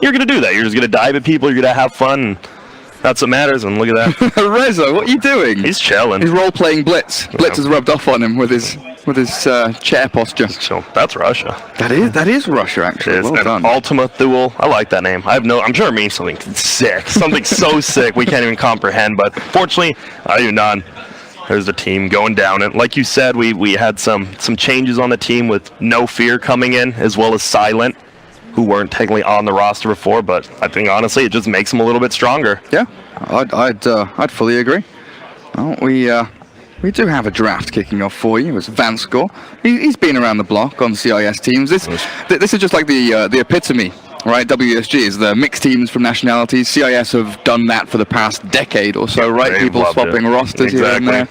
you're going to do that. You're just going to dive at people. You're going to have fun. That's what matters, and look at that. Rezo, what are you doing? He's chilling. He's role-playing Blitz. Blitz has rubbed off on him with his chair posture. So that's Russia. That is Russia, actually. Well done. Ultima Thule. I like that name. I'm sure it means something sick. Something so sick we can't even comprehend, but fortunately, I do not. There's the team going down. And like you said, we had some changes on the team with No Fear coming in, as well as Silent, who weren't technically on the roster before, but I think honestly it just makes them a little bit stronger. Yeah, I'd fully agree. Well, we do have a draft kicking off for you. It's Vanskor. He's been around the block on CIS teams. This is just like the epitome, right? WESG is the mixed teams from nationalities. CIS have done that for the past decade or so, right? People swapping rosters here and there.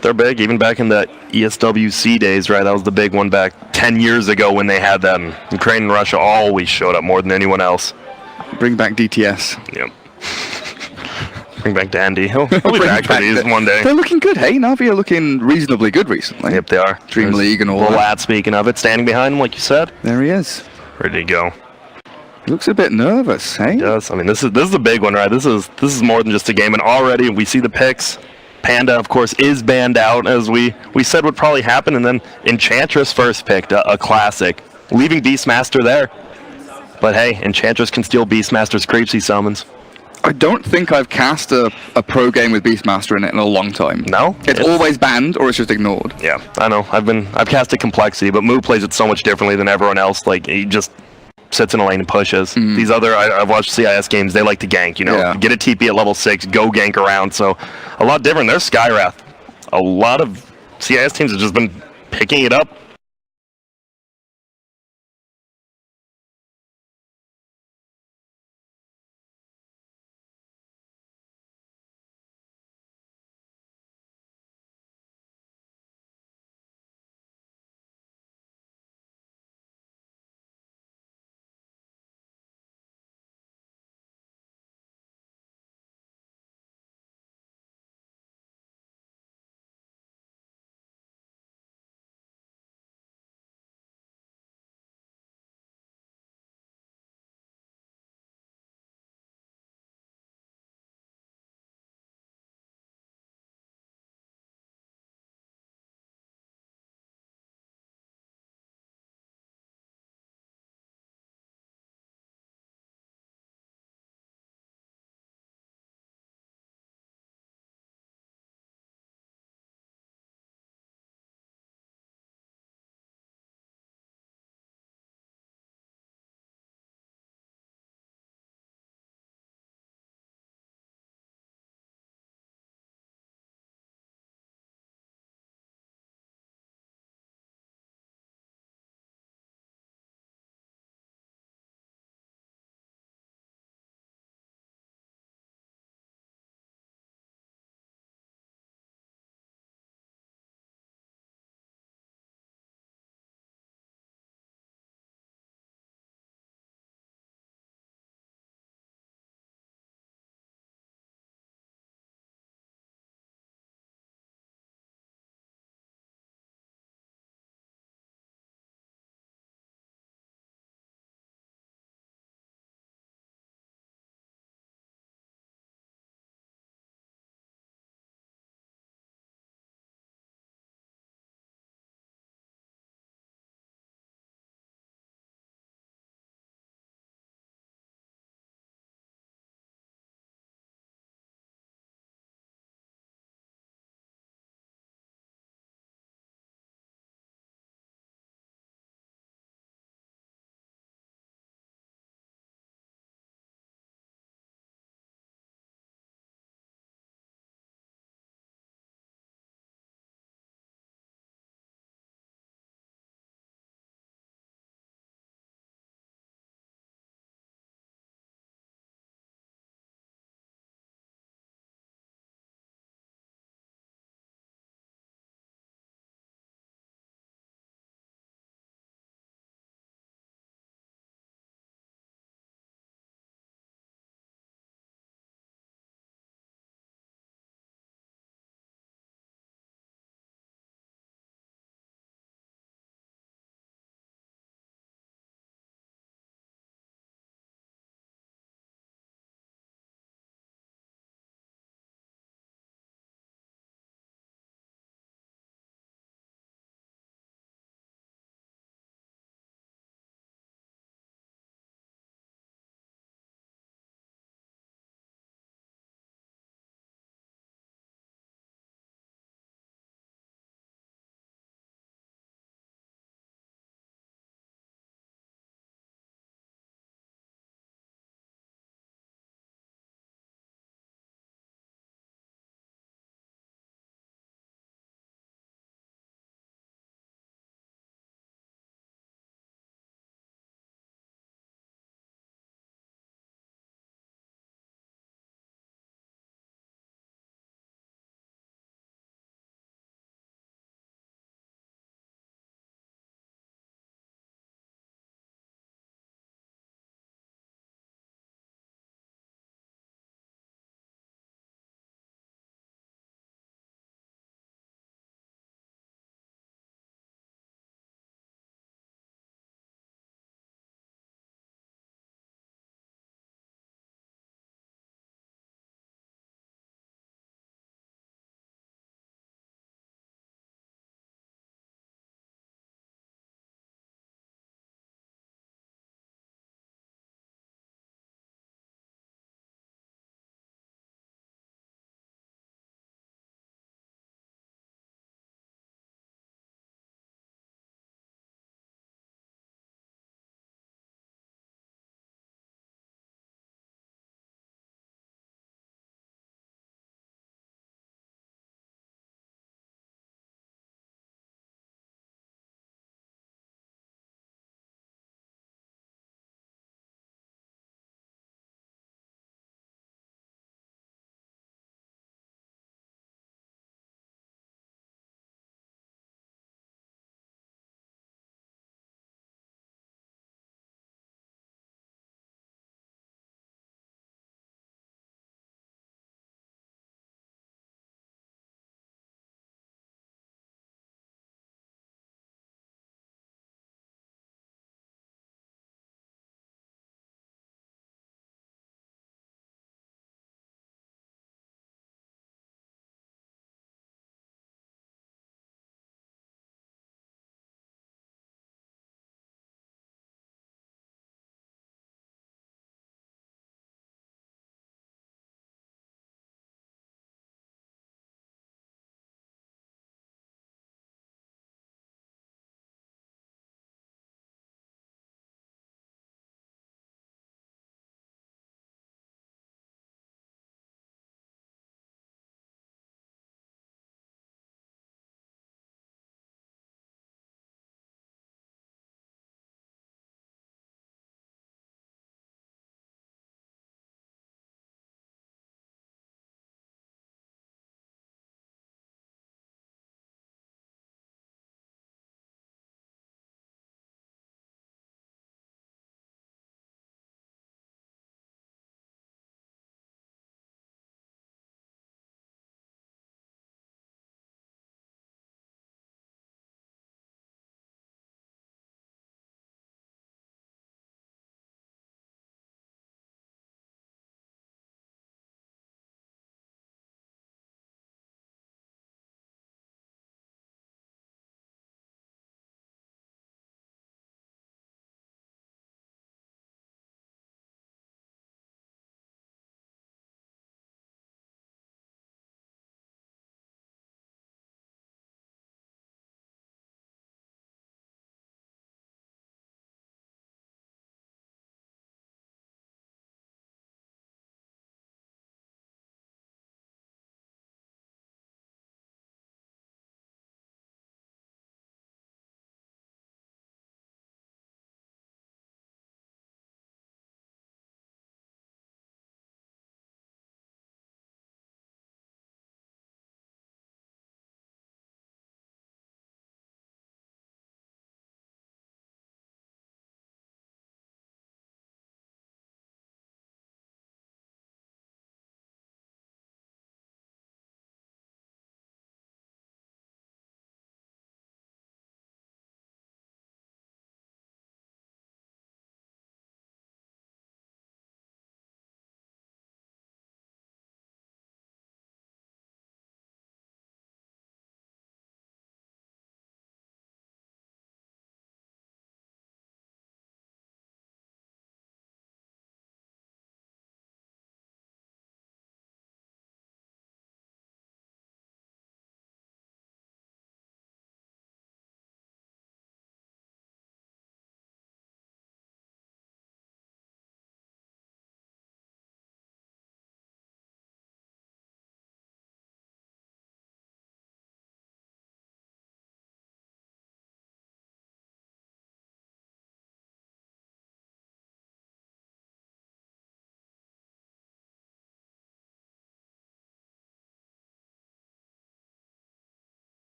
They're big, even back in the ESWC days, right? That was the big one back 10 years ago when they had them. Ukraine and Russia always showed up more than anyone else. Bring back DTS. Yep. Bring back Dandy. He'll be back for these one day. They're looking good, hey? Navi are looking reasonably good recently. Yep, they are. Dream League and all that. Lad, speaking of it, standing behind him, like you said. There he is. Ready to go. He looks a bit nervous, hey? He does. I mean, this is a big one, right? This is more than just a game, and already we see the picks. Panda, of course, is banned out, as we said would probably happen, and then Enchantress first picked, a classic, leaving Beastmaster there. But hey, Enchantress can steal Beastmaster's creeps he summons. I don't think I've cast a pro game with Beastmaster in it in a long time. No? It's always banned, or it's just ignored. Yeah, I know. I've casted Complexity, but Moo plays it so much differently than everyone else. Like, he just sits in a lane and pushes. These other, I've watched CIS games, they like to gank, you know. Yeah. Get a TP at level 6, go gank around. So, a lot different. There's Skywrath. A lot of CIS teams have just been picking it up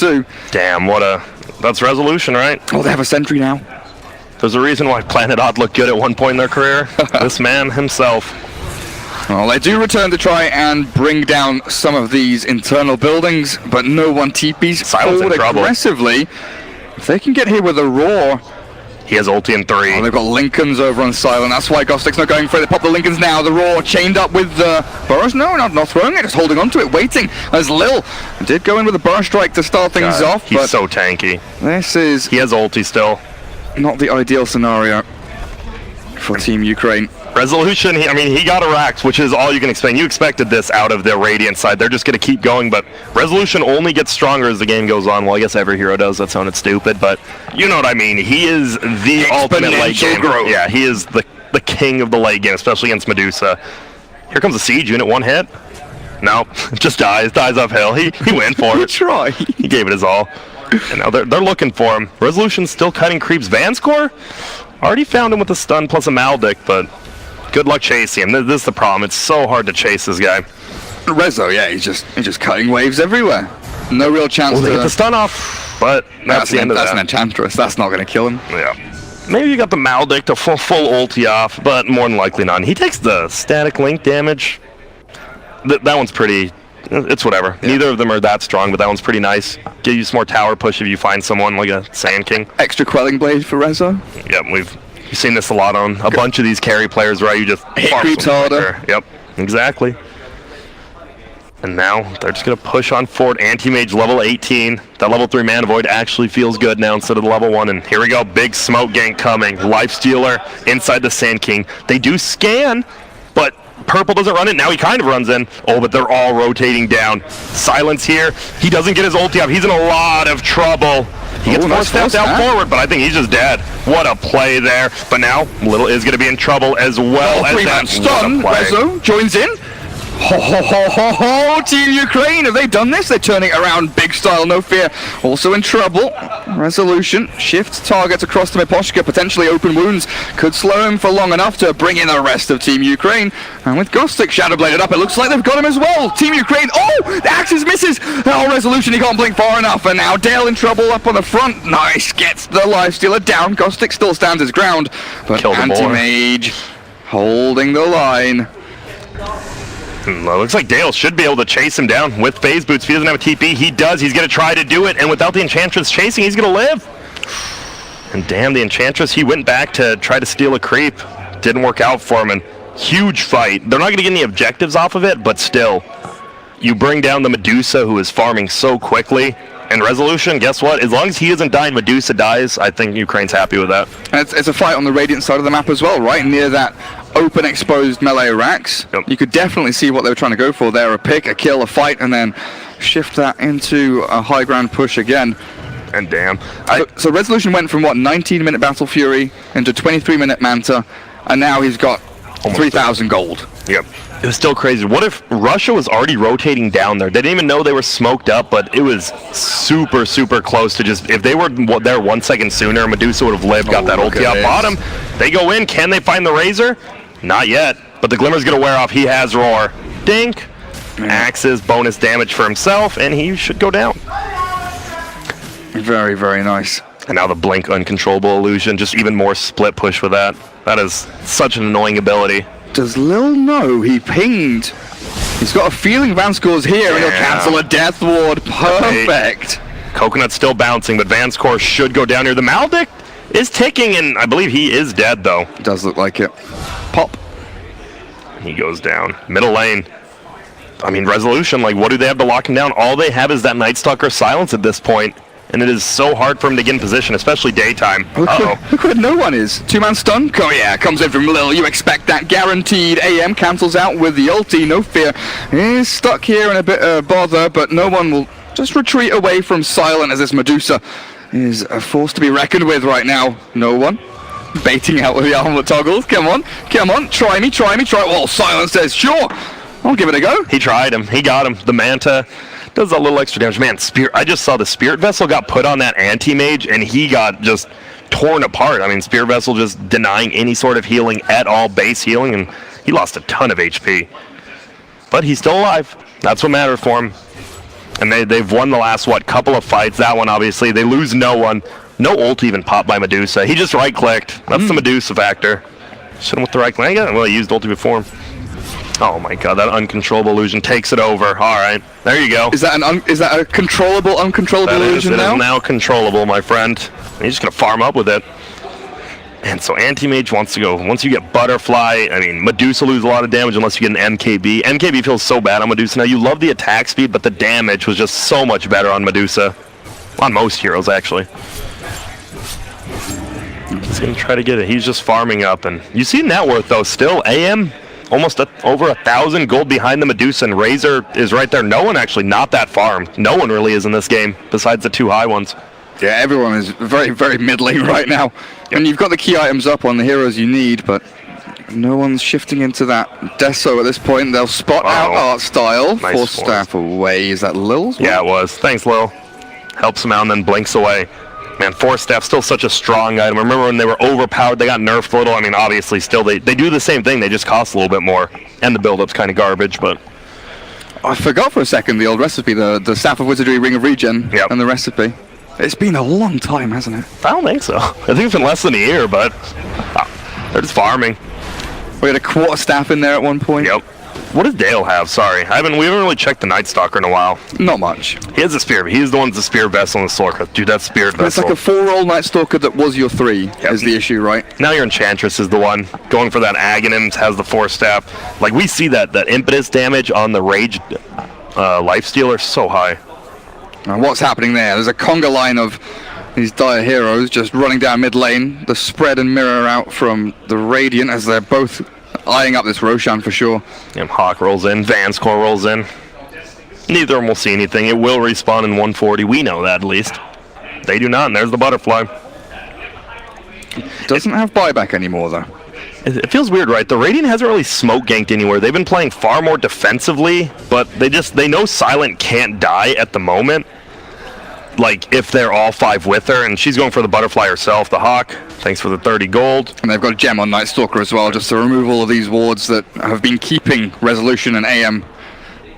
too. Damn, that's Resolution, right? Oh, they have a sentry now. There's a reason why Planet Odd looked good at one point in their career. This man himself. Well, they do return to try and bring down some of these internal buildings, but no one TPs forward aggressively. If they can get here with a roar. He has ulti in 3. Oh, they've got Lincolns over on Silent. That's why Ghostic's not going for it. They pop the Lincolns now. The roar chained up with the Burrows. No, not throwing it. Just holding onto it, waiting. As Lil did go in with a Burrow Strike to start things off. He's so tanky. He has ulti still. Not the ideal scenario for Team Ukraine. Resolution, he got Arax, which is all you can expect. You expected this out of the Radiant side. They're just going to keep going, but Resolution only gets stronger as the game goes on. Well, I guess every hero does. That sounded stupid, but you know what I mean. He is the ultimate late game. Growth. Yeah, he is the king of the late game, especially against Medusa. Here comes the Siege unit, 1 hit. No, just dies uphill. He went for it. Tried. He gave it his all. And now they're looking for him. Resolution's still cutting creeps. Vanscore already found him with a stun plus a Maldic, but good luck chasing him. This is the problem. It's so hard to chase this guy. Rezo, yeah, he's just cutting waves everywhere. No real chance to get the stun off, but that's the end of that. That's an Enchantress. That's not going to kill him. Yeah. Maybe you got the Maldic to full ulti off, but more than likely not. He takes the static link damage. That one's pretty. It's whatever. Yeah. Neither of them are that strong, but that one's pretty nice. Give you some more tower push if you find someone like a Sand King. Extra Quelling Blade for Rezo. Yep, we've seen this a lot on a bunch of these carry players, right? You just hit creeps harder. Yep, exactly. And now they're just going to push on forward. Anti-Mage level 18. That level 3 Mana Void actually feels good now instead of the level 1. And here we go. Big smoke gank coming. Lifestealer inside the Sand King. They do scan, but Purple doesn't run it. Now he kind of runs in. Oh, but they're all rotating down. Silence here. He doesn't get his ulti up. He's in a lot of trouble. He gets 4 steps out forward, but I think he's just dead. What a play there. But now Little is going to be in trouble as well as that. Stun. Rezo joins in. Ho, ho, ho, ho, ho, Team Ukraine, have they done this? They're turning it around big style, no fear. Also in trouble. Resolution shifts targets across to Miposhka, potentially open wounds. Could slow him for long enough to bring in the rest of Team Ukraine. And with Ghostic Shadow Bladed up, it looks like they've got him as well. Team Ukraine, oh, the Axis misses. Oh, Resolution, he can't blink far enough. And now Dale in trouble up on the front. Nice, gets the Lifestealer down. Ghostic still stands his ground. But Anti-Mage holding the line. Looks like Dale should be able to chase him down with phase boots. If he doesn't have a TP, he does. He's going to try to do it, and without the Enchantress chasing, he's going to live. And damn, the Enchantress, he went back to try to steal a creep. Didn't work out for him, and huge fight. They're not going to get any objectives off of it, but still, you bring down the Medusa, who is farming so quickly, and Resolution, guess what? As long as he isn't dying, Medusa dies. I think Ukraine's happy with that. And it's a fight on the Radiant side of the map as well, right near that open exposed melee racks. Yep. You could definitely see what they were trying to go for there, a pick, a kill, a fight, and then shift that into a high ground push again. And damn. So Resolution went from, what, 19-minute Battle Fury into 23-minute Manta, and now he's got 3,000 gold. Yep. It was still crazy. What if Russia was already rotating down there? They didn't even know they were smoked up, but it was super, super close to just... If they were there 1 second sooner, Medusa would have lived, got that ulti out bottom. They go in. Can they find the Razor? Not yet, but the Glimmer's going to wear off. He has Roar. Dink. Axes, bonus damage for himself, and he should go down. Very, very nice. And now the Blink Uncontrollable Illusion, just even more split push with that. That is such an annoying ability. Does Lil know he pinged? He's got a feeling Vanscore's here, and he'll cancel a Death Ward. Perfect. Coconut's still bouncing, but Vanscore should go down here. The Maldic is ticking, and I believe he is dead, though. Does look like it. Pop. He goes down. Middle lane. I mean, Resolution, like, what do they have to lock him down? All they have is that Night Stalker Silence at this point, and it is so hard for him to get in position, especially daytime. Look where no one is. Two-man stun? Oh yeah, comes in from Lil. You expect that guaranteed. AM cancels out with the ulti, no fear. He's stuck here in a bit of bother, but no one will just retreat away from Silent as this Medusa is a force to be reckoned with right now. No one. Baiting out with the armlet toggles. Come on, come on. Try me, try me, try. Well, Silent says, sure. I'll give it a go. He tried him. He got him. The Manta does a little extra damage. Man, I just saw the Spirit Vessel got put on that Anti-Mage, and he got just torn apart. I mean, Spirit Vessel just denying any sort of healing at all, base healing, and he lost a ton of HP. But he's still alive. That's what matters for him. And they've won the last, couple of fights. That one, obviously. They lose no one. No ult even popped by Medusa. He just right-clicked. That's the Medusa factor. Should have with the right-click. Well, he used ulti before. Oh my god, that uncontrollable illusion takes it over. Alright, there you go. Is that a controllable, uncontrollable illusion now? It is now controllable, my friend. He's just going to farm up with it. And so Anti-Mage wants to go. Once you get Butterfly, I mean, Medusa loses a lot of damage unless you get an MKB. MKB feels so bad on Medusa now. You love the attack speed, but the damage was just so much better on Medusa. On most heroes, actually. He's going to try to get it. He's just farming up. And you see net worth, though, still. AM, almost over 1,000 gold behind the Medusa, and Razor is right there. No one actually, not that farmed. No one really is in this game, besides the two high ones. Yeah, everyone is very, very middling right now. Yep. And you've got the key items up on the heroes you need, but no one's shifting into that Deso at this point. They'll spot out art style. Nice Force staff away. Is that Lil's? Yeah, it was. Thanks, Lil. Helps him out and then blinks away. Man, Force staff still such a strong item. I remember when they were overpowered, they got nerfed a little. I mean, obviously, still they do the same thing. They just cost a little bit more, and the build-up's kind of garbage, but. I forgot for a second the old recipe, the Staff of Wizardry, Ring of Regen, and the recipe. It's been a long time, hasn't it? I don't think so. I think it's been less than a year, but they're just farming. We had a quarter staff in there at one point. Yep. What does Dale have? Sorry, we haven't really checked the Night Stalker in a while. Not much. He has a spear. He's the one with the spear vessel and the sword. Dude, that speared vessel. It's like a 4-roll Night Stalker that was your 3. Is the issue, right? Now your Enchantress is the one going for that Aghanim, has the Force staff. Like we see that impetus damage on the Rage Lifestealer so high. Now what's happening there? There's a conga line of these dire heroes just running down mid lane. The spread and mirror out from the Radiant as they're both eyeing up this Roshan for sure. Yeah, Hawk rolls in, Van's Core rolls in. Neither of them will see anything. It will respawn in 140. We know that at least. They do not, and there's the Butterfly. Doesn't have buyback anymore though. It feels weird, right? The Radiant hasn't really smoke ganked anywhere. They've been playing far more defensively, but they know Silent can't die at the moment. Like, if they're all 5 with her, and she's going for the Butterfly herself, the Hawk. Thanks for the 30 gold. And they've got a gem on Night Stalker as well, just to remove all of these wards that have been keeping Resolution and AM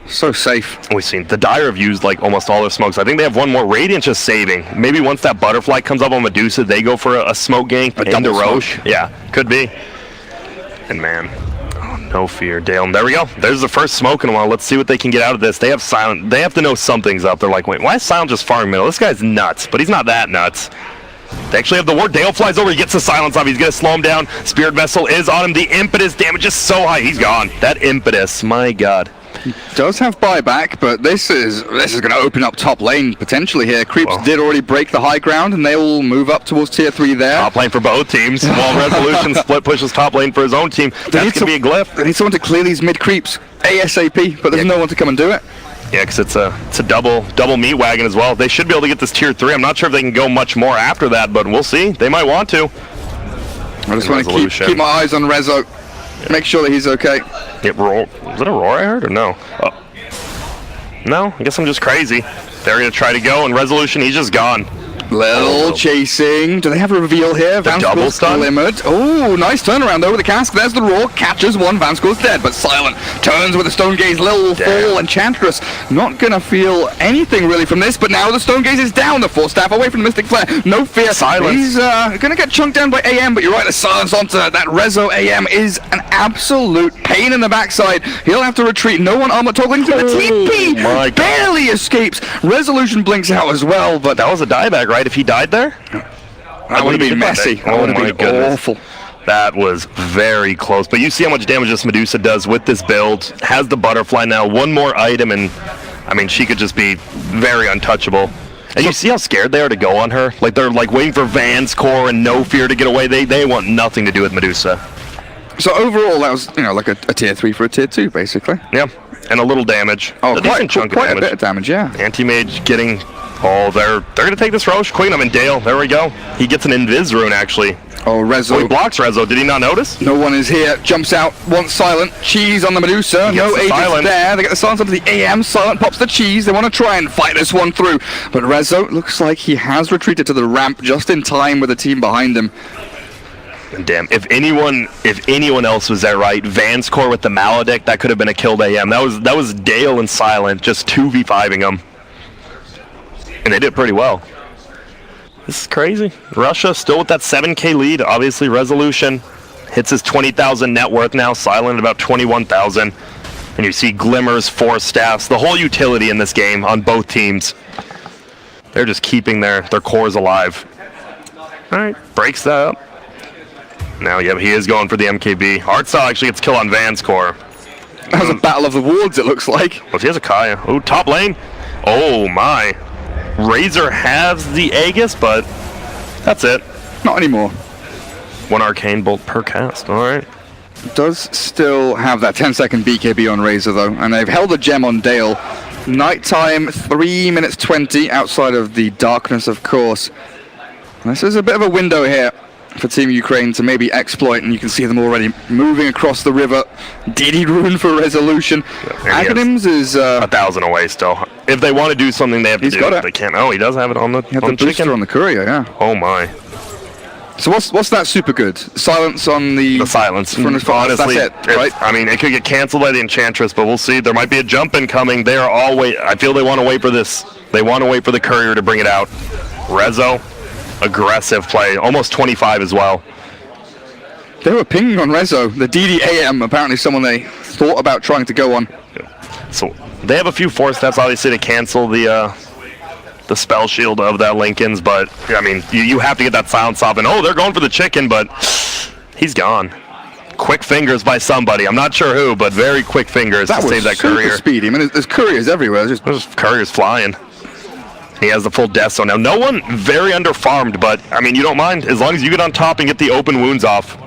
so safe. We've seen the Dire have used like almost all their smokes. I think they have one more. Radiant just saving. Maybe once that Butterfly comes up on Medusa, they go for a smoke gank into Roche. Yeah, could be. And man, no fear, Dale. There we go. There's the first smoke in a while. Let's see what they can get out of this. They have Silent. They have to know something's up. They're like, wait, why is Silent just farming middle? This guy's nuts, but he's not that nuts. They actually have the ward. Dale flies over. He gets the silence off. He's going to slow him down. Spirit Vessel is on him. The impetus damage is so high. He's gone. That impetus, my god. He does have buyback, but this is going to open up top lane potentially here. Creeps did already break the high ground, and they will move up towards tier 3 there. Top lane for both teams. While Resolution split pushes top lane for his own team. That's going to be a glyph. They need someone to clear these mid creeps ASAP, but there's no one to come and do it. Yeah, because it's a double meat wagon as well. They should be able to get this tier 3. I'm not sure if they can go much more after that, but we'll see. They might want to. I just want to keep my eyes on Rezo. Make sure that he's okay. Was it a roar I heard or no? Oh. No, I guess I'm just crazy. They're going to try to go, and Resolution, he's just gone. Little chasing. Do they have a reveal here? The double stun? Limit. Oh, nice turnaround over the cask. There's the roar. Catches one. Vanscore's dead, but Silent turns with the Stone Gaze. Lil fall. Enchantress not going to feel anything really from this, but now the Stone Gaze is down. The Force Staff away from the Mystic Flare. No fear. Silence. He's going to get chunked down by AM, but you're right. The silence onto that Rezo AM is an absolute pain in the backside. He'll have to retreat. No one armor toggling through the TP. Barely escapes. Resolution blinks out as well, but that was a dieback, right? If he died there? That would have been messy. That would have been awful. That was very close. But you see how much damage this Medusa does with this build. Has the Butterfly now. One more item, and I mean, she could just be very untouchable. And you see how scared they are to go on her? Like, they're like waiting for Van's Core and no fear to get away. They want nothing to do with Medusa. So overall, that was, like a tier 3 for a tier 2, basically. Yeah, and a little damage. Oh, a decent chunk of damage. A bit of damage, yeah. Anti-Mage getting... Oh, they're going to take this Roche. Queen him and Dale. There we go. He gets an Invis rune, actually. Oh, Rezo. He blocks Rezo. Did he not notice? No one is here. Jumps out. Wants Silent. Cheese on the Medusa. No agents there. They get the silence onto the AM. Silent pops the cheese. They want to try and fight this one through. But Rezo looks like he has retreated to the ramp just in time with the team behind him. And damn, if anyone else was there, right? Van's Core with the Maledict, that could have been a killed AM. That was Dale and Silent just 2v5ing him. And they did pretty well. This is crazy. Russia still with that 7K lead. Obviously, Resolution hits his 20,000 net worth now. Silent at about 21,000. And you see Glimmers, 4 staffs. The whole utility in this game on both teams. They're just keeping their cores alive. All right, breaks that up. Now, yeah, he is going for the MKB. Artstyle actually gets kill on Van's core. That was a battle of the wards, it looks like. Well, he has a Kaya. Oh, top lane. Oh, my. Razor has the Aegis, but that's it. Not anymore. 1 arcane bolt per cast. All right. Does still have that 10-second BKB on Razor, though, and they've held a gem on Dale. Nighttime, 3 minutes 20, outside of the darkness, of course. And this is a bit of a window here for Team Ukraine to maybe exploit, and you can see them already moving across the river. DD Rune for Resolution. Acronyms is 1,000 away still. If they want to do something, they have to do it. They can't. Oh, he does have it on the booster on the courier, yeah. Oh my. So what's that super good? Silence on the silence. Honestly, that's it, right? I mean, it could get canceled by the Enchantress, but we'll see. There might be a jump incoming. They are all wait. I feel they want to wait for this. They want to wait for the courier to bring it out. Rezo, aggressive play, almost 25 as well. They were pinging on Rezo. The DDAM, apparently someone they thought about trying to go on. So they have a few 4 steps, obviously, to cancel the spell shield of that Lincoln's, but I mean, you have to get that silence off. And oh, they're going for the chicken, but he's gone. Quick fingers by somebody. I'm not sure who, but very quick fingers to save that courier. Super speedy. I mean, there's couriers everywhere. There's couriers flying. He has the full death zone now. No one very underfarmed, but I mean, you don't mind as long as you get on top and get the open wounds off.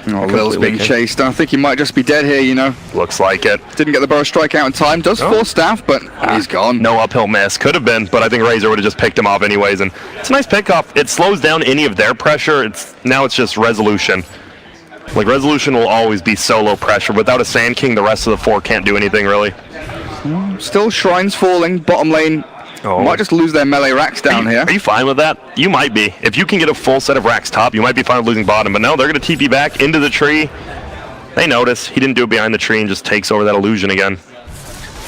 Oh, Lil's being chased. I think he might just be dead here, you know. Looks like it. Didn't get the burrow strike out in time. Does full staff, but he's gone. No uphill miss. Could have been, but I think Razor would have just picked him off anyways. And it's a nice pickoff. It slows down any of their pressure. Now it's just Resolution. Like, Resolution will always be solo pressure. Without a Sand King, the rest of the 4 can't do anything, really. Still Shrines falling. Bottom lane. Might just lose their melee racks down here. Are you fine with that? You might be. If you can get a full set of racks top, you might be fine with losing bottom. But no, they're going to TP back into the tree. They notice. He didn't do it behind the tree and just takes over that illusion again.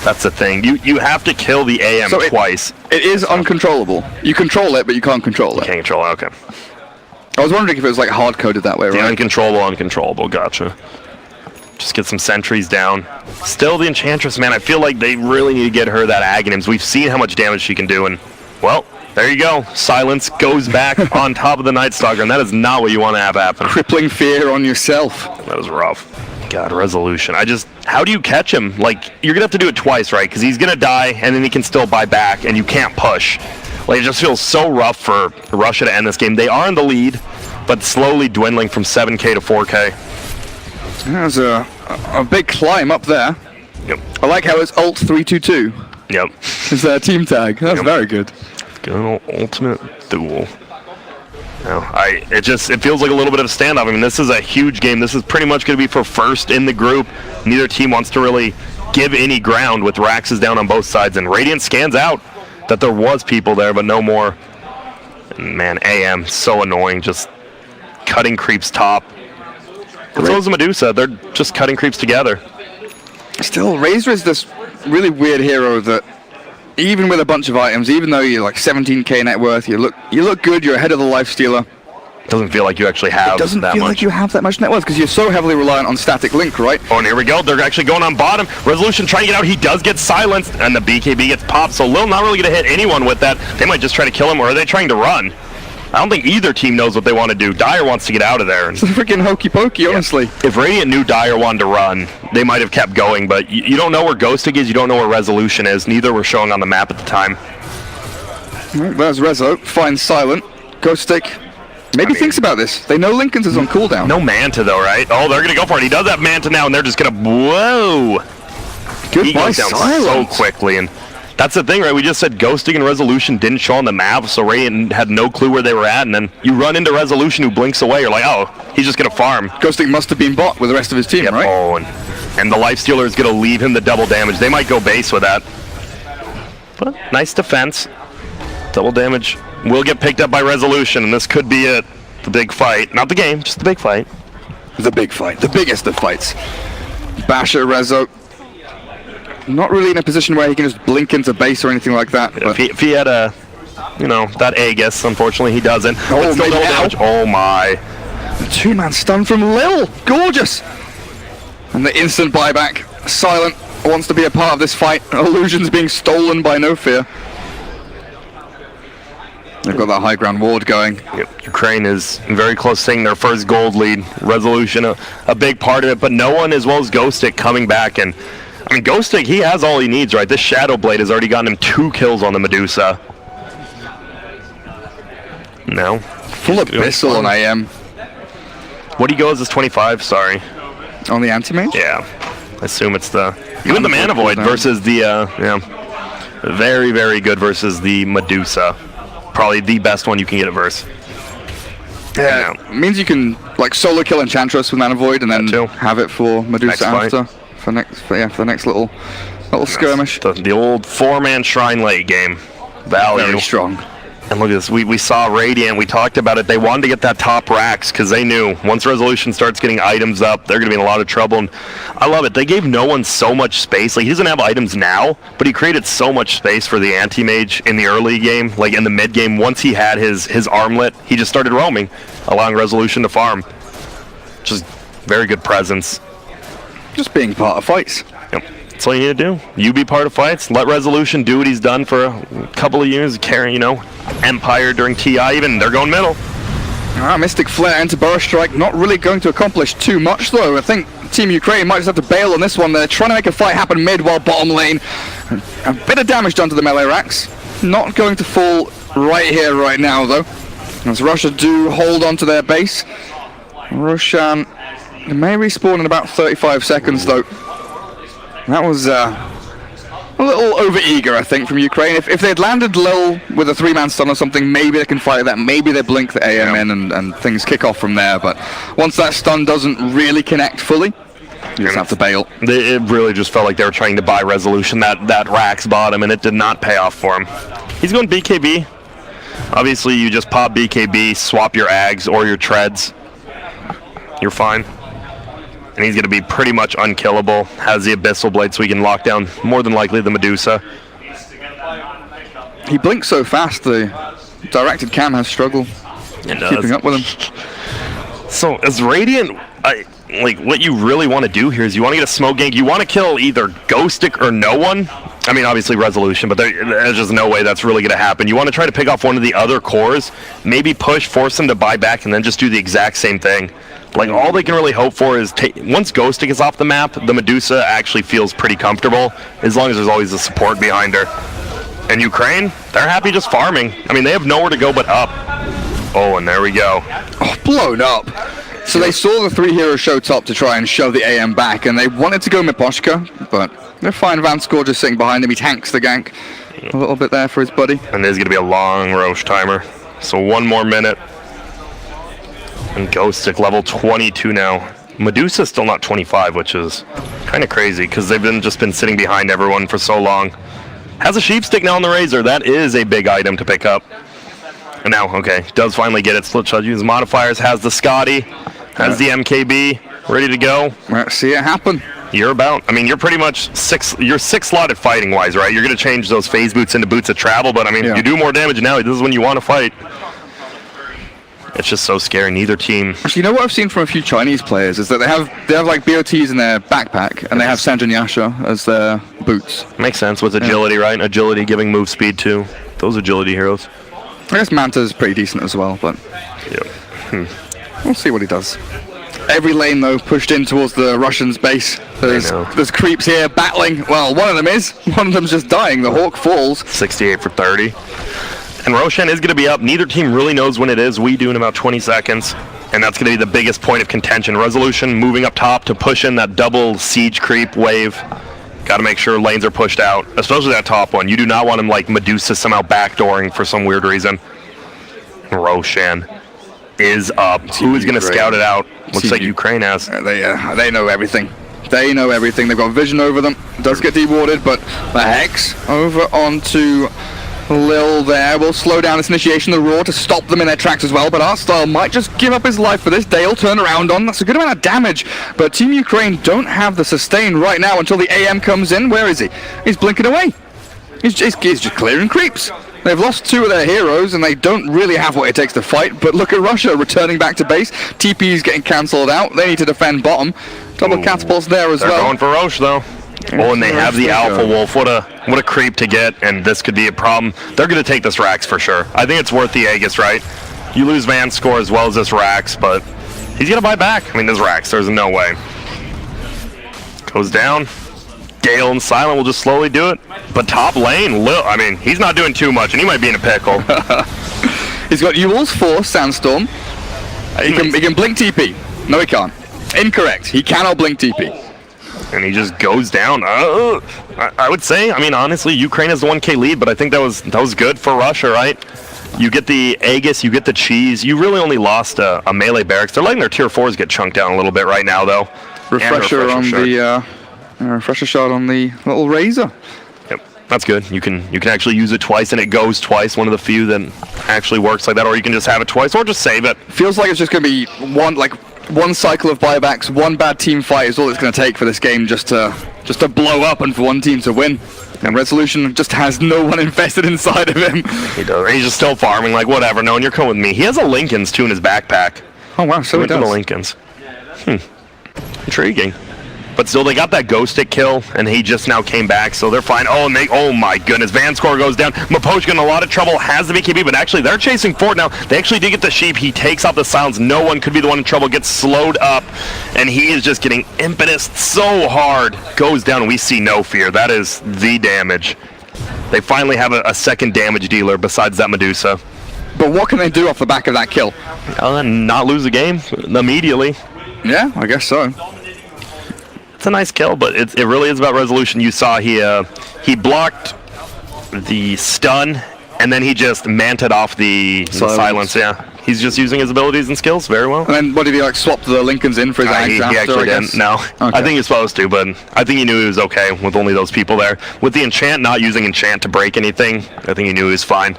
That's the thing. You have to kill the AM twice. It is uncontrollable. You control it, but you can't control it. Can't control it, okay. I was wondering if it was like hard-coded that way, right? Uncontrollable, gotcha. Just get some sentries down. Still the Enchantress, man. I feel like they really need to get her that Aghanims. We've seen how much damage she can do, and, well, there you go. Silence goes back on top of the Night Stalker, and that is not what you want to have happen. Crippling fear on yourself. That was rough. God, Resolution. How do you catch him? Like, you're going to have to do it twice, right? Because he's going to die, and then he can still buy back, and you can't push. Like, it just feels so rough for Russia to end this game. They are in the lead, but slowly dwindling from 7K to 4K. There's a big climb up there. Yep. I like how it's Ult 322. Yep. It's their team tag. That's very good. Good old Ultimate Thule. Now, it feels like a little bit of a standoff. I mean, this is a huge game. This is pretty much going to be for first in the group. Neither team wants to really give any ground with Raxes down on both sides. And Radiant scans out that there was people there, but no more. And man, AM, so annoying. Just cutting creeps top. So is Medusa. They're just cutting creeps together. Still, Razor is this really weird hero that, even with a bunch of items, even though you're like 17K net worth, you look good. You're ahead of the Lifestealer. Doesn't feel like you actually have that much. It doesn't feel like you have that much net worth because you're so heavily reliant on static link, right? Oh, and here we go. They're actually going on bottom. Resolution trying to get out. He does get silenced, and the BKB gets popped. So Lil not really going to hit anyone with that. They might just try to kill him, or are they trying to run? I don't think either team knows what they want to do. Dire wants to get out of there. It's a freaking hokey pokey, honestly. If Radiant knew Dire wanted to run, they might have kept going, but you don't know where Ghostic is, you don't know where Resolution is. Neither were showing on the map at the time. Well, there's Rezo, finds Silent. Ghostic maybe thinks about this. They know Lincoln's is on cooldown. No Manta though, right? Oh, they're going to go for it. He does have Manta now, and they're just going to, whoa! He goes down so quickly, and that's the thing, right? We just said Ghosting and Resolution didn't show on the map, so Radiant had no clue where they were at, and then you run into Resolution who blinks away. You're like, oh, he's just going to farm. Ghosting must have been bot with the rest of his team, right? Oh, and the Lifestealer is going to leave him the double damage. They might go base with that. But nice defense. Double damage will get picked up by Resolution, and this could be it. The big fight. Not the game, just the big fight. The big fight. The biggest of fights. Basher, Rezo. not really in a position where he can just blink into base or anything like that. But If he had a, that Aegis, unfortunately he doesn't. Oh, Still double damage. Oh my. Two-man stun from Lil. Gorgeous. And the instant buyback. Silent wants to be a part of this fight. Illusion's being stolen by No Fear. They've got that high ground ward going. Yep. Ukraine is very close to taking their first gold lead. Resolution, a big part of it, but no one as well as Ghostic coming back. And I mean, Ghostic, he has all he needs, right? This Shadow Blade has already gotten him 2 kills on the Medusa. No. Full Abyssal on AM. What do you go as 25? Sorry. On the anti-mage? Yeah. I assume it's even the Mana Void versus the, very, very good versus the Medusa. Probably the best one you can get at verse. Yeah, it means you can like solo kill Enchantress with Mana Void and then have it for Medusa after for the next little skirmish. The old 4-man Shrine late game. Value. Very strong. And look at this. We saw Radiant. We talked about it. They wanted to get that top racks because they knew once Resolution starts getting items up, they're going to be in a lot of trouble. And I love it. They gave no one so much space. Like, he doesn't have items now, but he created so much space for the anti-mage in the early game. Like, in the mid game, once he had his armlet, he just started roaming, allowing Resolution to farm. Just very good presence. Just being part of fights. Yep. That's all you need to do. You be part of fights. Let Resolution do what he's done for a couple of years, carrying, Empire during TI. Even they're going middle. Mystic Flare into Burrow Strike, not really going to accomplish too much though. I think Team Ukraine might just have to bail on this one. They're trying to make a fight happen mid while bottom lane. A bit of damage done to the melee racks. Not going to fall right here, right now though. As Russia do hold on to their base. Roshan may respawn in about 35 seconds though. That was a little over-eager, I think, from Ukraine. If they had landed Lil with a 3-man stun or something, maybe they can fight that. Maybe they blink the AM in and things kick off from there. But once that stun doesn't really connect fully, you just have to bail. It really just felt like they were trying to buy Resolution, that Rax bottom, and it did not pay off for him. He's going BKB. Obviously, you just pop BKB, swap your Ags or your Treads. You're fine. And he's going to be pretty much unkillable. Has the Abyssal Blade so he can lock down, more than likely, the Medusa. He blinks so fast, the directed cam has struggled keeping up with him. So, as Radiant, what you really want to do here is you want to get a smoke gank. You want to kill either Ghostic or no one. I mean, obviously Resolution, but there's just no way that's really going to happen. You want to try to pick off one of the other cores, maybe push, force them to buy back, and then just do the exact same thing. Like, all they can really hope for is once Ghostic is off the map, the Medusa actually feels pretty comfortable, as long as there's always a support behind her. And Ukraine, they're happy just farming. I mean, they have nowhere to go but up. Oh, and there we go. Oh, blown up. So they saw the 3 heroes show top to try and shove the AM back, and they wanted to go Miposhka, but they're fine. Vanscore just sitting behind him. He tanks the gank a little bit there for his buddy. And there's going to be a long Roche timer. So 1 more minute. And Ghostic level 22 now. Medusa's still not 25, which is kind of crazy because they've just been sitting behind everyone for so long. Has a sheep stick now on the Razor. That is a big item to pick up. And now, okay, does finally get it. Split shot, use modifiers, has the Scotty, has the MKB, ready to go. Let's see it happen. You're pretty much you're 6 slotted fighting wise, right? You're going to change those phase boots into boots of travel, but I mean, you do more damage now. This is when you want to fight. It's just so scary. Neither team. Actually, you know what I've seen from a few Chinese players is that they have like BOTs in their backpack and they have Sanjin Yasha as their boots. Makes sense with agility, right? Agility giving move speed too. Those agility heroes. I guess Manta's pretty decent as well, but we'll see what he does. Every lane though pushed in towards the Russians' base. There's creeps here battling. Well, one of them is. One of them's just dying. The Hawk falls. 68 for 30. And Roshan is going to be up. Neither team really knows when it is. We do in about 20 seconds. And that's going to be the biggest point of contention. Resolution moving up top to push in that double siege creep wave. Got to make sure lanes are pushed out, especially that top one. You do not want him like Medusa somehow backdooring for some weird reason. Roshan is up. Who is going to scout it out? Looks like Ukraine has. They know everything. They know everything. They've got vision over them. Does get dewarded, but the Hex over onto Lil there will slow down this initiation of the Roar to stop them in their tracks as well, but Artstyle might just give up his life for this. Dale turn around on, that's a good amount of damage, but Team Ukraine don't have the sustain right now until the AM comes in. Where is he? He's blinking away. He's just clearing creeps. They've lost 2 of their heroes and they don't really have what it takes to fight, but look at Russia returning back to base. TP's getting cancelled out, they need to defend bottom. Double catapults there as well. They're going for Roche though. Oh, and they have the Alpha Wolf. What a creep to get, and this could be a problem. They're going to take this Rax for sure. I think it's worth the Aegis, right? You lose Van's score as well as this Rax, but he's going to buy back. I mean, this Rax, there's no way. Goes down. Gale and Silent will just slowly do it. But top lane, Lil, I mean, he's not doing too much, and he might be in a pickle. He's got Ewell's Force, Sandstorm. He can blink TP. No, he can't. Incorrect. He cannot blink TP. And he just goes down. I would say, I mean, honestly, Ukraine has the 1K lead, but I think that was good for Russia, right? You get the Aegis, you get the cheese. You really only lost a melee barracks. They're letting their tier 4s get chunked down a little bit right now, though. Refresher on the refresher shot on the little Razor. Yep, that's good. You can actually use it twice, and it goes twice. One of the few that actually works like that, or you can just have it twice, or just save it. Feels like it's just going to be one cycle of buybacks, one bad team fight is all it's going to take for this game just to blow up and for one team to win. And Resolution just has no one invested inside of him. He does. He's just still farming, like, whatever. No, and you're coming with me. He has a Lincoln's, too, in his backpack. Oh, wow, so he does. The Lincolns. Intriguing. But still, they got that ghost stick kill, and he just now came back, so they're fine. Oh, and oh my goodness, Van's score goes down. Mapoch in a lot of trouble, has the BKB, but actually they're chasing forward now. They actually did get the sheep. He takes out the silence. No one could be the one in trouble, gets slowed up, and he is just getting impetus so hard. Goes down, and we see no fear. That is the damage. They finally have a second damage dealer besides that Medusa. But what can they do off the back of that kill? Not lose the game immediately. Yeah, I guess so. It's a nice kill, but it really is about Resolution. You saw he blocked the stun, and then he just manted off the silence. Yeah, he's just using his abilities and skills very well. And then what did he swap the Lincolns in for his axe after? He actually didn't. No, okay. I think he's supposed to, but I think he knew he was okay with only those people there. With the enchant, not using enchant to break anything, I think he knew he was fine.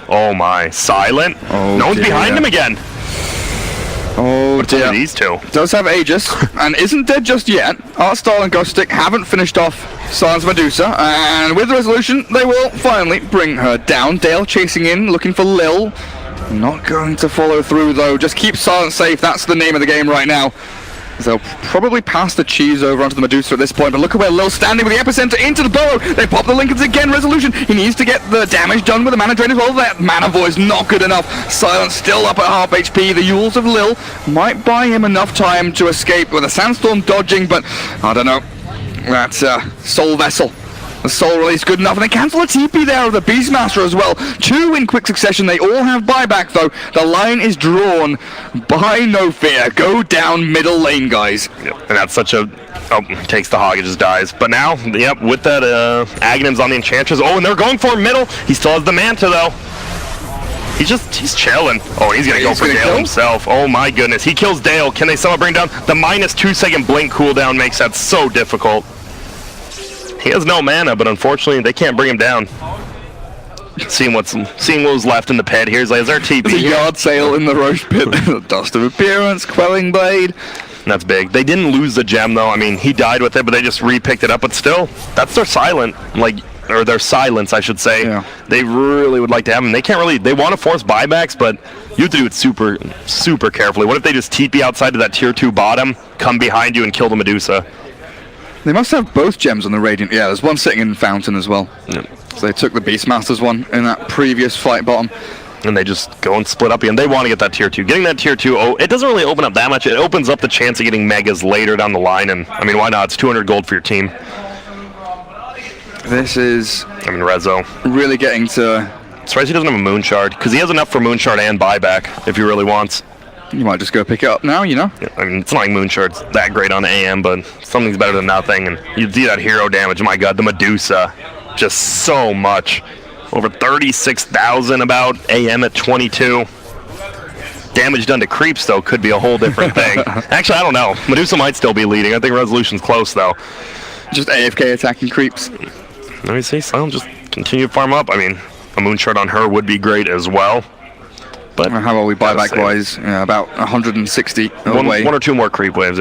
Oh my, Silent! Oh, no one's behind him again. Oh dear. These two. Does have Aegis, and isn't dead just yet. Artstyle and Ghost Stick haven't finished off Silence Medusa, and with Resolution, they will finally bring her down. Dale chasing in, looking for Lil. Not going to follow through, though. Just keep Silence safe. That's the name of the game right now. They'll probably pass the cheese over onto the Medusa at this point, but look at where Lil's standing with the epicenter into the burrow. They pop the Lincolns again. Resolution. He needs to get the damage done with the mana drain as well. That mana voice not good enough. Silence still up at half HP. The Yules of Lil might buy him enough time to escape with a Sandstorm dodging, but I don't know. That's Soul Vessel. The Soul release good enough, and they cancel a TP there of the Beastmaster as well. 2 in quick succession. They all have buyback, though. The line is drawn by No Fear. Go down middle lane, guys. Yep. And that's such a... Oh, takes the hog, it just dies. But now, yep, with that Aghanim's on the Enchantress. Oh, and they're going for middle. He still has the Manta, though. He's chilling. Oh, he's going to go for Dale himself. Oh, my goodness. He kills Dale. Can they somehow bring down? The -2 second blink cooldown makes that so difficult. He has no mana, but unfortunately, they can't bring him down. Seeing what was left in the pit. Here's like, is there TP? There's a yard sale in the Roche pit. Dust of Appearance, Quelling Blade. That's big. They didn't lose the gem, though. I mean, he died with it, but they just re-picked it up. But still, that's their silent, or their silence, I should say. Yeah. They really would like to have him. They can't really, they want to force buybacks, but you have to do it super, super carefully. What if they just TP outside of that tier 2 bottom, come behind you, and kill the Medusa? They must have both gems on the Radiant. Yeah, there's one sitting in Fountain as well. Yep. So they took the Beastmaster's one in that previous fight bottom. And they just go and split up again. They want to get that tier 2. Getting that tier 2, it doesn't really open up that much. It opens up the chance of getting megas later down the line. And, I mean, why not? It's 200 gold for your team. This is... I mean, Rezo. Really getting to... Surprised he doesn't have a Moon Shard, because he has enough for Moon Shard and buyback, if he really wants. You might just go pick it up now, you know? Yeah, I mean, it's not like Moon Shard's that great on AM, but something's better than nothing. And you see that hero damage. My God, the Medusa. Just so much. Over 36,000 about. AM at 22. Damage done to creeps, though, could be a whole different thing. Actually, I don't know. Medusa might still be leading. I think Resolution's close, though. Just AFK attacking creeps. Let me see. Silent just continue to farm up. I mean, A moonshot on her would be great as well. But how are we buyback wise? Yeah, about 160 away. One or two more creep waves,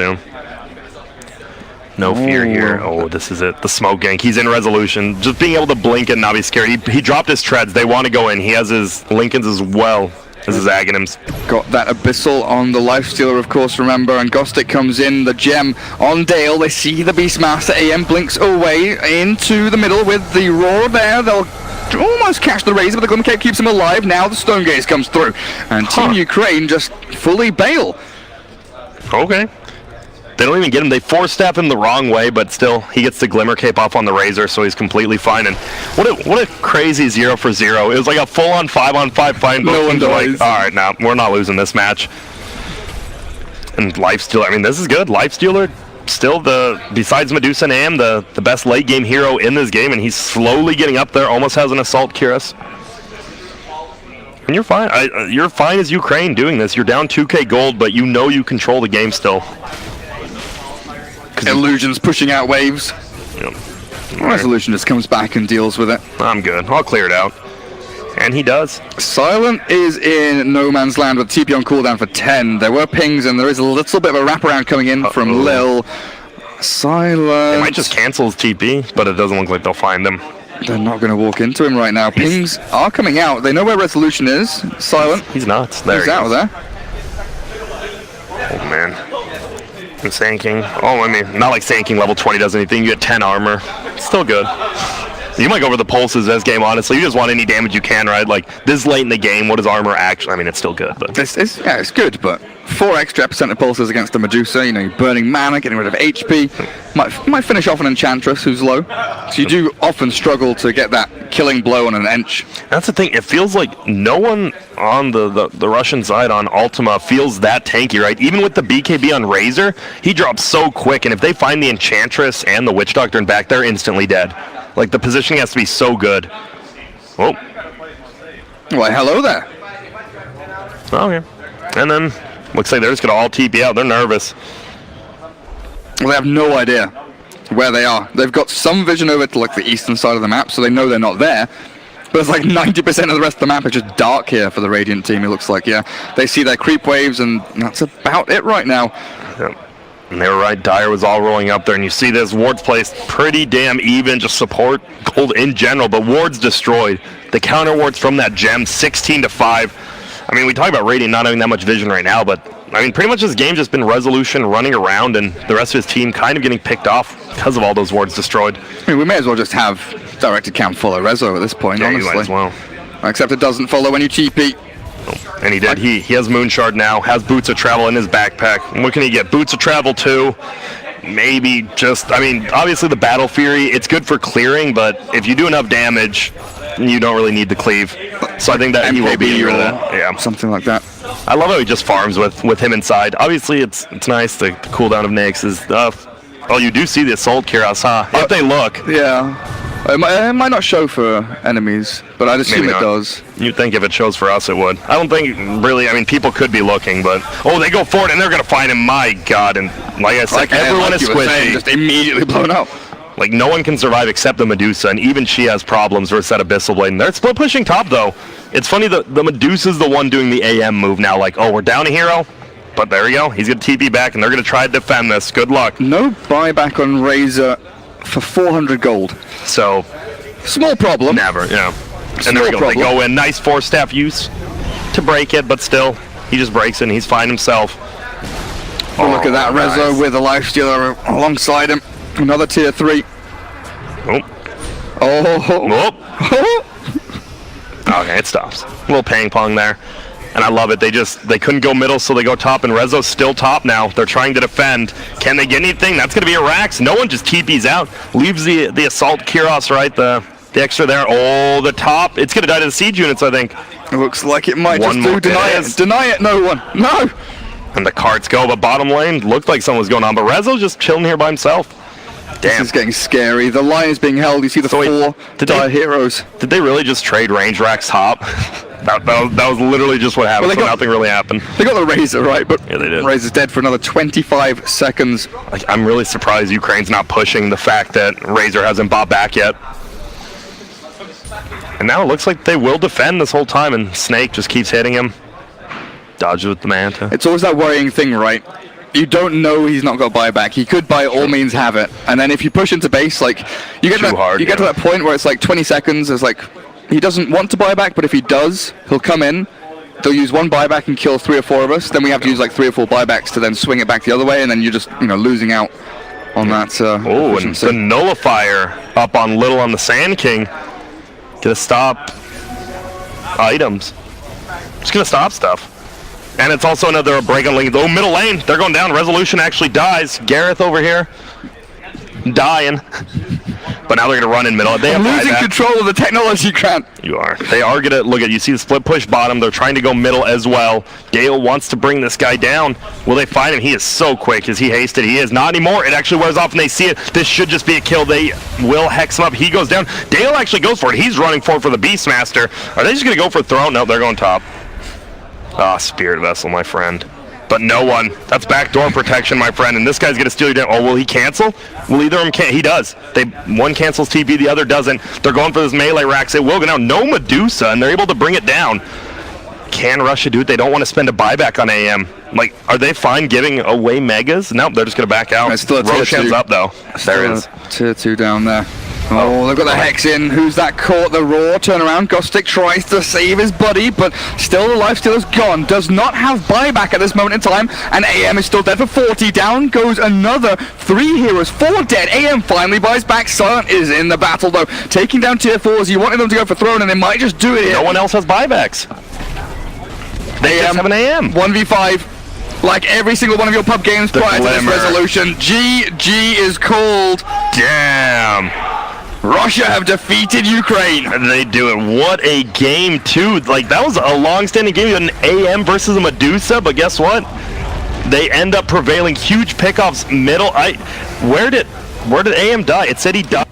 No fear here. Oh, this is it. The smoke gank. He's in resolution. Just being able to blink and not be scared. He dropped his treads. They want to go in. He has his Lincolns as well as his Aghanims. Got that Abyssal on the Lifestealer, of course, remember. And Gostic comes in. The gem on Dale. They see the Beastmaster. AM blinks away into the middle with the Roar there. They'll almost catch the Razor, but the Glimmer Cape keeps him alive. Now the Stone Gaze comes through. And Team Ukraine just fully bail. Okay. They don't even get him. They force staff him the wrong way, but still, he gets the Glimmer Cape off on the Razor, so he's completely fine. And what a crazy 0 for 0. It was like a full-on 5-on-5 fight. No one dies. Like, all right, now we're not losing this match. And Lifestealer, I mean, this is good. Lifestealer, still besides Medusa and Am, the best late game hero in this game, and he's slowly getting up there. Almost has an Assault Cuirass. And you're fine. You're fine as Ukraine doing this. You're down 2k gold, but you know you control the game still. Illusion's pushing out waves. Yep. Resolution just comes back and deals with it. I'm good. I'll clear it out. And he does. Silent is in no man's land with TP on cooldown for 10. There were pings, and there is a little bit of a wraparound coming in from Lil. Silent. They might just cancel his TP, but it doesn't look like they'll find him. They're not going to walk into him right now. Pings are coming out. They know where Resolution is. Silent. He's nuts. There He's out there. Oh, man. And Sand Oh, I mean, not like Sand King level 20 does anything. You get 10 armor. It's still good. You might go over the pulses this game, honestly. You just want any damage you can, right? Like, this late in the game, what is armor actually? I mean, it's still good, but... It's good, but 4 extra percent pulses against the Medusa. You know, you're burning mana, getting rid of HP. Might finish off an Enchantress who's low. So you do often struggle to get that killing blow on an Ench. That's the thing. It feels like no one on the Russian side on Ultima feels that tanky, right? Even with the BKB on Razor, he drops so quick, and if they find the Enchantress and the Witch Doctrine back, they're instantly dead. Like, the positioning has to be so good. Oh. Why, hello there. Okay. And then, looks like they're just going to all TP out. They're nervous. Well, they have no idea where they are. They've got some vision over to, like, the eastern side of the map, so they know they're not there. But it's like 90% of the rest of the map is just dark here for the Radiant team, it looks like, yeah. They see their creep waves, and that's about it right now. Yep. And they were right, Dire was all rolling up there, and you see this, Ward's placed pretty damn even, just support gold in general, but Ward's destroyed. The counter wards from that gem, 16-5. I mean, we talk about Radiant not having that much vision right now, but, I mean, pretty much this game's just been Resolution running around, and the rest of his team kind of getting picked off because of all those wards destroyed. I mean, we may as well just have directed camp follow Rezo at this point, yeah, honestly. You might as well. Except it doesn't follow when you TP. And he did. He has Moonshard now, has Boots of Travel in his backpack. And what can he get? Boots of Travel 2. Maybe just, I mean, obviously the Battle Fury, it's good for clearing, but if you do enough damage, you don't really need the cleave. So I think that he will be that. Yeah. Something like that. I love how he just farms with him inside. Obviously, it's nice. The cooldown of Nyx is, oh, you do see the Assault Cuirass, huh? If they look. Yeah. It might not show for enemies, but I'd assume it does. You'd think if it shows for us, it would. I don't think, really, I mean, people could be looking, but... Oh, they go for it, and they're going to find him. My God. And like I said, like everyone is squishy. Just immediately blown up. Like, no one can survive except the Medusa, and even she has problems versus that Abyssal Blade. And they're split pushing top, though. It's funny, the Medusa's the one doing the AM move now. Like, oh, we're down a hero? But there we go. He's going to TP back, and they're going to try to defend this. Good luck. No buyback on Razor for 400 gold. So, small problem. Never, yeah. And there we go. They go in. Nice 4-staff use to break it, but still, he just breaks it and he's fine himself. Oh, look at that. Rezo with a Lifestealer alongside him. Another tier 3. Okay, it stops. A little ping pong there. And I love it. They couldn't go middle, so they go top, and Rezo's still top now. They're trying to defend. Can they get anything? That's going to be a Rax. No one just TPs out. Leaves the Assault Cuirass, right? The extra there. Oh, the top. It's going to die to the siege units, I think. It looks like it might just do. Deny it. Deny it, no one. No. And the carts go, but bottom lane looked like something was going on. But Rezo's just chilling here by himself. Damn. This is getting scary. The line is being held. You see the 4 dire heroes. Did they really just trade range Rax top? That was literally just what happened, so nothing really happened. They got the Razor, right? But yeah, they did. Razor's dead for another 25 seconds. Like, I'm really surprised Ukraine's not pushing the fact that Razor hasn't bought back yet. And now it looks like they will defend this whole time, and Snake just keeps hitting him. Dodges with the Manta. It's always that worrying thing, right? You don't know he's not got buyback. He could by all means have it. And then if you push into base, like, you get, to that point where it's like 20 seconds, it's like, he doesn't want to buy back, but if he does, he'll come in, they'll use one buyback and kill 3 or 4 of us, then we have to use like 3 or 4 buybacks to then swing it back the other way, and then you're just, losing out on that. Oh, and the Nullifier up on Little on the Sand King. Gonna stop items. Just gonna stop stuff. And it's also another break on lane. Oh, middle lane, they're going down. Resolution actually dies. Gareth over here, dying. But now they're gonna run in middle. They have losing control of the technology, Grant. You are. They are gonna look at you. See the split push bottom. They're trying to go middle as well. Gale wants to bring this guy down. Will they find him? He is so quick. Is he hasted? He is not anymore. It actually wears off and they see it. This should just be a kill. They will hex him up. He goes down. Gale actually goes for it. He's running for the Beastmaster. Are they just gonna go for throne? No, they're going top. Ah, Spirit Vessel, my friend. But no one. That's backdoor protection, my friend. And this guy's going to steal you down. Oh, will he cancel? Will either of them can? He does. One cancels TP, the other doesn't. They're going for this melee racks. It will go down. No Medusa, and they're able to bring it down. Can Russia do it? They don't want to spend a buyback on AM. Like, are they fine giving away megas? Nope, they're just going to back out. It's still a tier 2. Roshan's up, though. There it is. Tier 2 down there. Oh, they've got the Hex in. Who's that caught? The Raw turnaround. Gostic tries to save his buddy, but still the lifesteal is gone. Does not have buyback at this moment in time, and AM is still dead for 40. Down goes another 3 heroes, 4 dead. AM finally buys back. Silent is in the battle, though. Taking down tier 4s. You wanted them to go for throne, and they might just do it here. No one else has buybacks. They just have an AM. 1v5. Like every single one of your pub games prior to this resolution. GG is called. Damn. Russia have defeated Ukraine. They do it. What a game, too. Like, that was a long-standing game. An AM versus a Medusa, but guess what? They end up prevailing. Huge pickoffs middle. Where did AM die? It said he died.